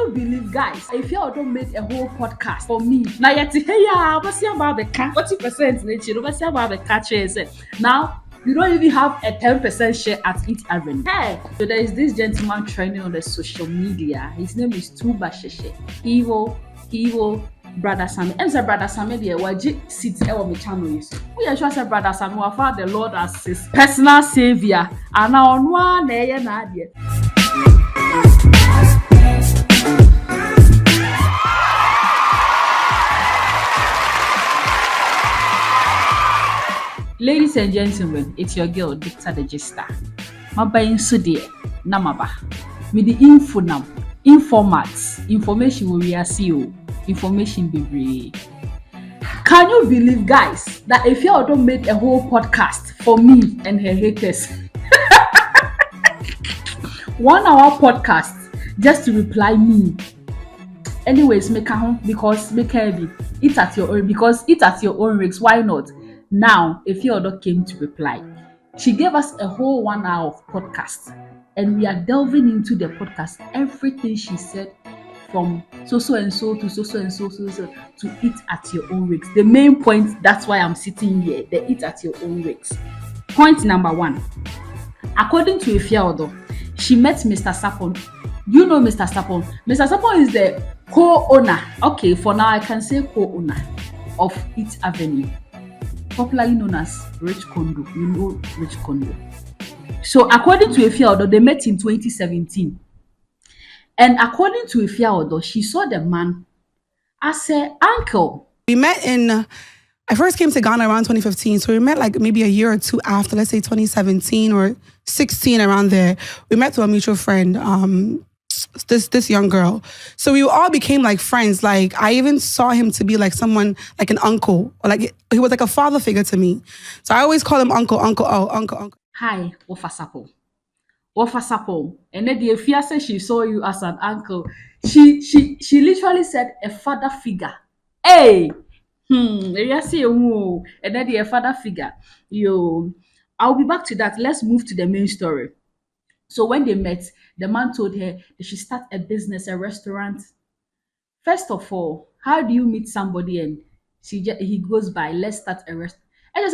you believe, guys? Efia Odo made a whole podcast for me. Now yet, hey, what's about the cat? 40% nature, what's about the catcher? Now you don't even have a 10% share at each avenue. Hey, so there is this gentleman trending on the social media. His name is Tuba Sheshe. Kivo Brother Sammy. And say Brother Sammy there waji sit e me channel is. We are sure say Brother Sammy wa found the Lord as his personal savior. And now on one na na there. Ladies and gentlemen, it's your girl, Dicta the Jester. Mabayin Sudie, Namaba. Me the info nam, informats, information we are see information be. Can you believe, guys, that Efia Odo made a whole podcast for me and her haters? 1 hour podcast just to reply me. Anyways, make a because make heavy. It at your own risks. Why not? Now, Efia Odo came to reply. She gave us a whole 1 hour of podcast, and we are delving into the podcast. Everything she said, from so and so to so and so to eat at your own risks. The main point, that's why I'm sitting here, the eat at your own risks. Point number 1. According to Efia Odo, she met Mr. Sapon. You know Mr. Sapon. Mr. Sapon is the co-owner. Okay, for now I can say co-owner of It Avenue, popularly known as Rich Kondo. You know Rich Kondo. So according to Efia Odo, they met in 2017. And according to Efia Odo, she saw the man as her uncle. We met I first came to Ghana around 2015. So we met like maybe a year or two after, let's say 2017 or 16, around there. We met through a mutual friend, this young girl. So we all became like friends. Like I even saw him to be like someone, like an uncle, or like he was like a father figure to me. So I always call him uncle. Hi, Wofasapo. And then the Efia said she saw you as an uncle. She literally said a father figure. Hey, and then the father figure. I'll be back to that. Let's move to the main story. So when they met, the man told her they should start a business, a restaurant. First of all, how do you meet somebody and he goes by, let's start a restaurant? Because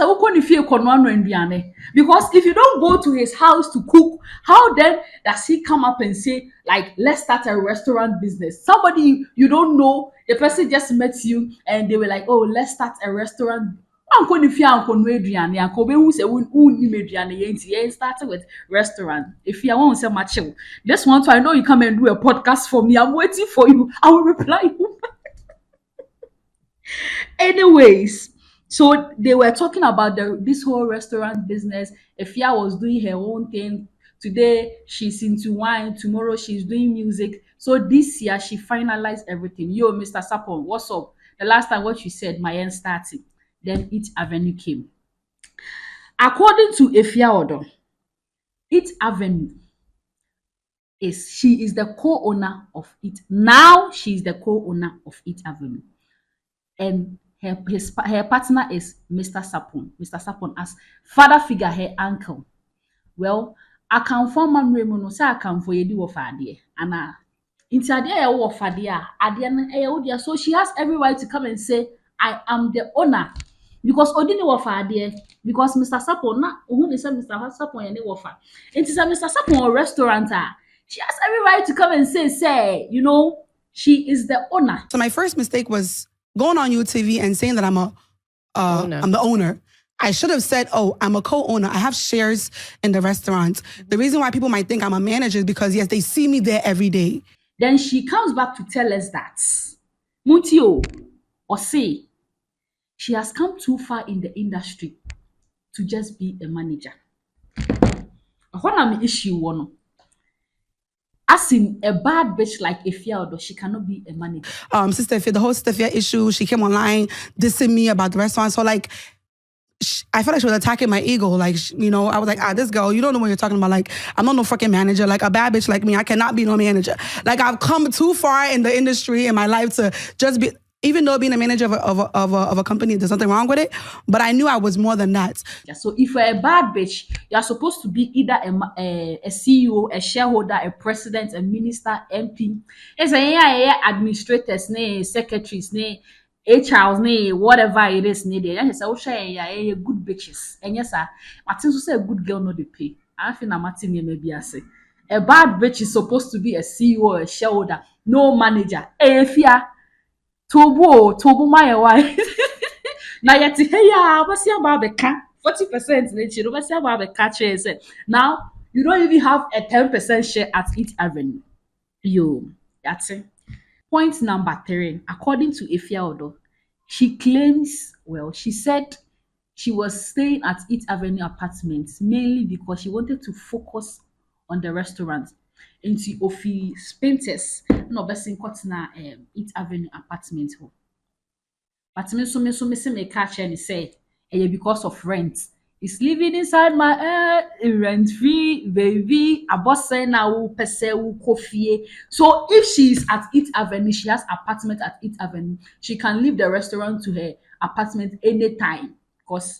if you don't go to his house to cook, how then does he come up and say, like, let's start a restaurant business? Somebody you don't know, the person just met you and they were like, oh, let's start a restaurant. Started with restaurant. If you want to say my chill, this one, I know you come and do a podcast for me. I'm waiting for you. I will reply you. Anyways. So they were talking about this whole restaurant business. Efia was doing her own thing. Today she's into wine. Tomorrow she's doing music. So this year she finalized everything. Yo, Mr. Sapon, what's up? The last time what you said, my end starting. Then It Avenue came. According to Efia Odo, It Avenue she is the co-owner of it. Now she is the co-owner of It Avenue. And her partner is Mr. Sapon. Mr. Sapon as father figure, her uncle. Well, I can form man remono say I can for you of idea. And so she has every right to come and say, I am the owner. Because Odini of idea, because Mr. Sapon, who is Mr. Sapon and wafa. It is a Mr. Sapon restaurateur. She has every right to come and say, she is the owner. So my first mistake was going on UTV and saying that I'm the owner. I should have said, oh, I'm a co-owner. I have shares in the restaurant. The reason why people might think I'm a manager is because, yes, they see me there every day. Then she comes back to tell us that Muntio or say she has come too far in the industry to just be a manager. What am the issue one? As in a bad bitch like Efia Odo, she cannot be a manager. Sister Efia, the whole Sister Efia issue, she came online dissing me about the restaurant. So like, I felt like she was attacking my ego. Like, I was like, this girl, you don't know what you're talking about. Like, I'm not no fucking manager. Like, a bad bitch like me, I cannot be no manager. Like, I've come too far in the industry in my life to just be... Even though being a manager of a company, there's nothing wrong with it. But I knew I was more than that. Yeah, so if you're a bad bitch, you are supposed to be either a CEO, a shareholder, a president, a minister, MP. It's a yeah, administrators, ne, secretaries, ne, HRs, ne, whatever it is needed. And it's also yeah, good bitches. And yes, sir, Martin say a good girl no dey pay. I think I'm Martin maybe I say. A bad bitch is supposed to be a CEO, a shareholder, no manager. Efia, Tobo my wife. Na yɛte ha yi a wobɛsi aba abɛka 40% n'ekyir wobɛsi aba abɛka kyerɛ sɛ now you don't even have a 10% share at each avenue. Yo, yate. Point number 3, according to Efia Odo, she claims, well, she said she was staying at East Avenue apartments mainly because she wanted to focus on the restaurant. Into Ofi Spintes, no best na East Avenue apartment hɔ. But me say me catch and say, eh, because of rent. It's living inside my rent free, baby. A boss say now pese coffee. So if she's at It Avenue, she has apartment at It Avenue, she can leave the restaurant to her apartment anytime. Because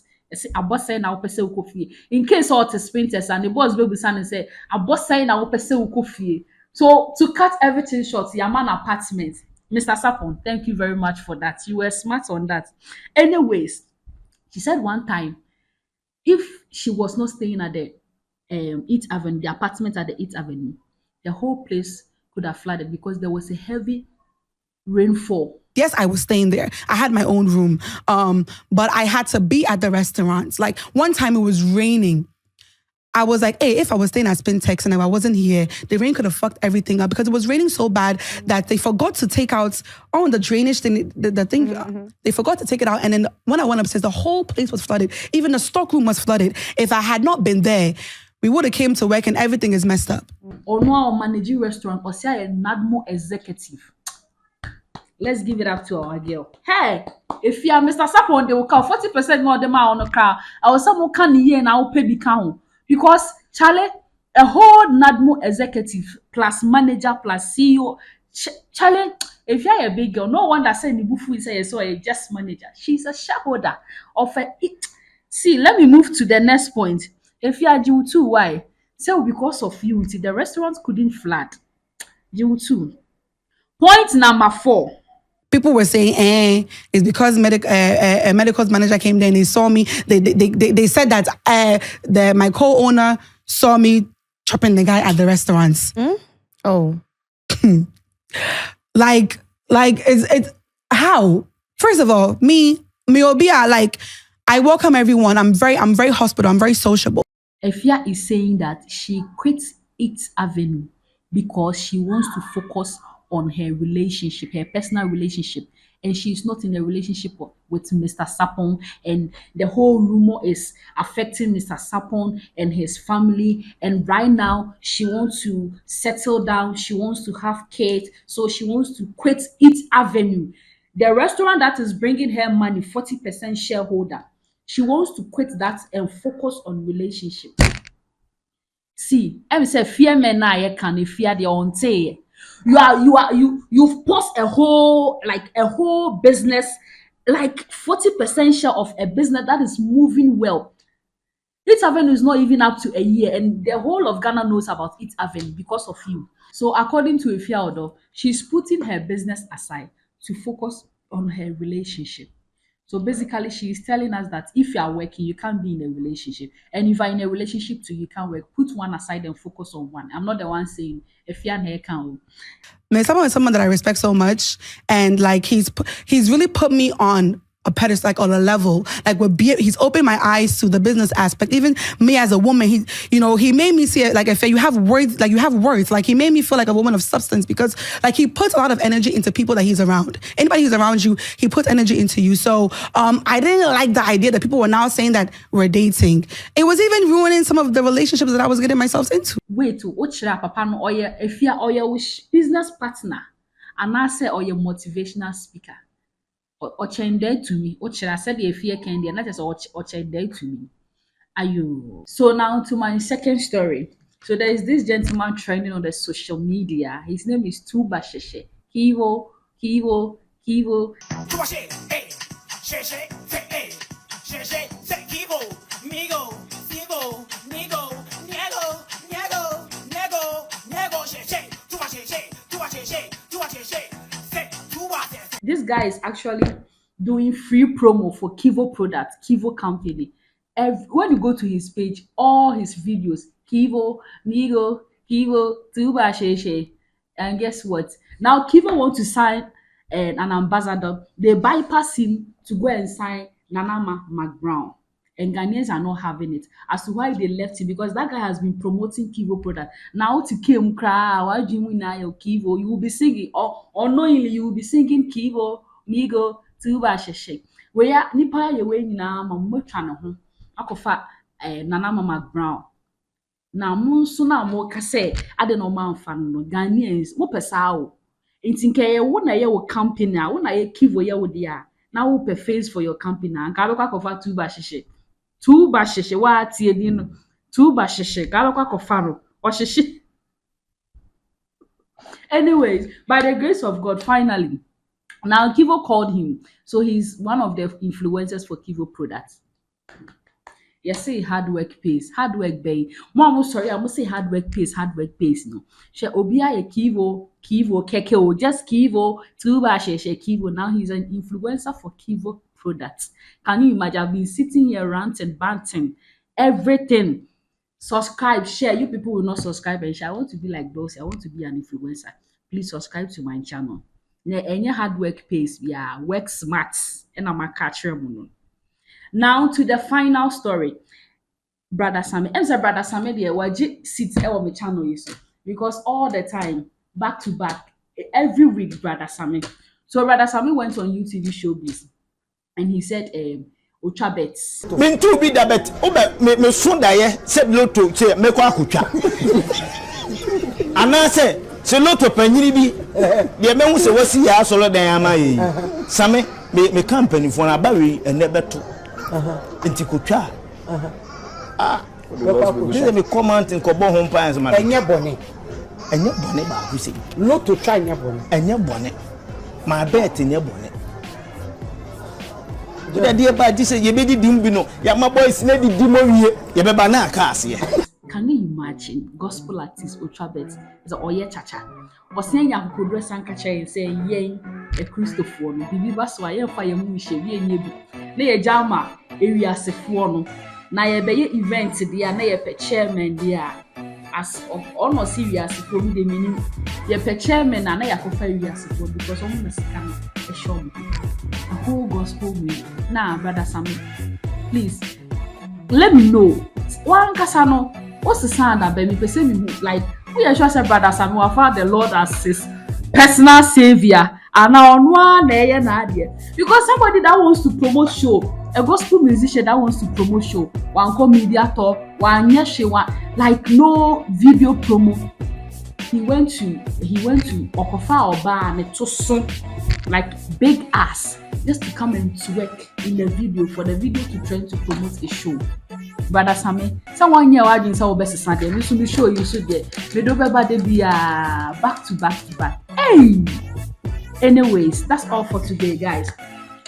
a boss say now pese coffee. In case all the sprinters and the boss baby son and say, a boss say now pese coffee. So to cut everything short, your man apartment. Mr. Sapon, thank you very much for that. You were smart on that. Anyways, she said one time, if she was not staying at the East Avenue, the apartment at the East Avenue, the whole place could have flooded because there was a heavy rainfall. Yes, I was staying there. I had my own room. But I had to be at the restaurants. Like one time it was raining. I was like, hey, if I was staying at Spintex and I wasn't here, the rain could have fucked everything up because it was raining so bad that they forgot to take out the drainage thing, the thing. They forgot to take it out. And then when I went upstairs, the whole place was flooded. Even the stockroom was flooded. If I had not been there, we would have came to work and everything is messed up. Or no, managing restaurant, or say a NADMO executive. Let's give it up to our girl. Hey, if you are Mr. Sapon, they will call 40% more them on the car. I was someone can here and I'll pay the count. Because Charlie, a whole NADMO executive plus manager plus CEO, Charlie, if you're a big girl, no one that said Nibufu is a just manager. She's a shareholder of a. See, let me move to the next point. If you are due to why? So because of you, the restaurant couldn't flood. Due to point number 4. People were saying, it's because a medicals manager came there and they saw me. They said that my co-owner saw me chopping the guy at the restaurants. Oh, like it's how? First of all, me Obia, like I welcome everyone. I'm very hospitable. I'm very sociable. Efia is saying that she quit It Avenue because she wants to focus on her relationship, her personal relationship, and she's not in a relationship with Mr. Sapon, and the whole rumor is affecting Mr. Sapon and his family, and right now she wants to settle down, she wants to have kids, so she wants to quit It Avenue, the restaurant that is bringing her money, 40% shareholder. She wants to quit that and focus on relationship. See, I say fear men na ye can fear the onte. You've paused a whole business, like 40% share of a business that is moving well. It Avenue is not even up to a year, and the whole of Ghana knows about It Avenue because of you. So according to Efia Odo, she's putting her business aside to focus on her relationship. So basically, she is telling us that if you are working, you can't be in a relationship. And if you are in a relationship too, you can't work. Put one aside and focus on one. I'm not the one saying if you are can. Someone that I respect so much, and like he's really put me on a pedestal, like on a level, like he's opened my eyes to the business aspect. Even me as a woman, he made me see it like you have words, like he made me feel like a woman of substance because like he puts a lot of energy into people that he's around. Anybody who's around you, he puts energy into you. So I didn't like the idea that people were now saying that we're dating. It was even ruining some of the relationships that I was getting myself into. Wait, ochira papa no oye Efia oye business partner and I say oye motivational speaker. Ochende to me. Ochira said the Efia Kendi, and that is ochende to me. Ayo. So now to my second story. So there is this gentleman trending on the social media. His name is Tuba Sheshe. Kivo Kivo. This guy is actually doing free promo for Kivo product, Kivo company. When you go to his page, all his videos, Kivo, Migo, Kivo, Tuba Sheshe. And guess what? Now Kivo want to sign an ambassador. They bypass him to go and sign Nanama McBrown. And Ghanaians are not having it. As to why they left him, because that guy has been promoting Kivo product. Now to Kim cry, why do you now your Kivo? You will be singing, or unknowingly you will be singing Kivo, Migo, Tuba Sheshe. Where nipa ye we nyina ma mo twa ne ho akofa Nana Mama Brown. Na mo nso na mo ka se ade no ma mfa no Ghanaians mo pesa o. Nti nke ye wo na ye wo company a wo na ye Kivo ye wo dia. Na wo pe face for your company nka be kwa kofa Tuba Sheshe. Tuba Sheshe wa tie din no. Tuba Sheshe ka be kwa kofa no. O Sheshe. Anyways, by the grace of God, finally, now Kivo called him. So he's one of the influencers for Kivo products. Yes, say hard work pays. Hard work bay. Mom, sorry, I must say hard work pays. Hard work pays. No. She obia Kivo, Keke, just Kivo, Tuba she Kivo. Now he's an influencer for Kivo products. Can you imagine? I've been sitting here ranting, banting, everything. Subscribe, share. You people will not subscribe and share. I want to be like those. I want to be an influencer. Please subscribe to my channel. Any hard work pays. Yeah, work smart. And I'm a catcher. Now to the final story. Brother Sammy. I'm sorry, Brother Sammy, there waji sit on my channel you so because all the time, back to back, every week, Brother Sammy. So Brother Sammy went on YouTube showbiz and he said, Ocha bets. Me too be that bet. Me soon die. Said loto. Say me kwa kucha. Ana se loto penyiri bi. De me hu se wasi ya solo dan ama yi. Sammy me company for na bawi ene beto. Nti kucha. This me comment in kobo home pants man. Enye bone ba ku se. Loto try enye bone. Ma bet enye bone. The dear by this ye be di dim bi no. Ya ma boys na di dim owie. Ye be ba na aka ase ye. Can you imagine gospel artist Ochabet is a oye chacha? Was saying ya could dress and catch and say, yea, a Christopher, bibi baswa, ye fire mushe, ye nebi. Nay a jama, area sefuano. Na ye be event, dear, nay a pet chairman, dear. As of honor serious from the meaning, ye pet chairman and I could fire support because almost can a show me. A whole gospel me. Now, Brother Sammy, please let me know. One Casano. What's the sound that baby? Like we are sure say Brother Sammy will find the Lord as his personal savior. And now on one day because somebody that wants to promote show, a gospel musician that wants to promote show, one call media talk, one yeshi one like no video promo. He went to Okofa Oba and it was so like big ass just to come and twerk in the video for the video to try to promote a show. Brother Sammy, someone here watching so best Sunday. We should be sure you should get. We don't be back to back. Hey. Anyways, that's all for today, guys.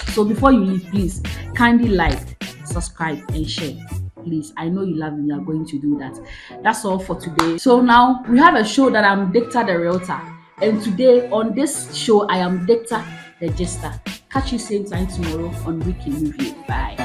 So before you leave, please kindly like, subscribe, and share. Please, I know you love me. You are going to do that. That's all for today. So now we have a show that I'm Dicta the Realtor, and today on this show I am Dicta the Jester. Catch you same time tomorrow on Weekly Review. Bye.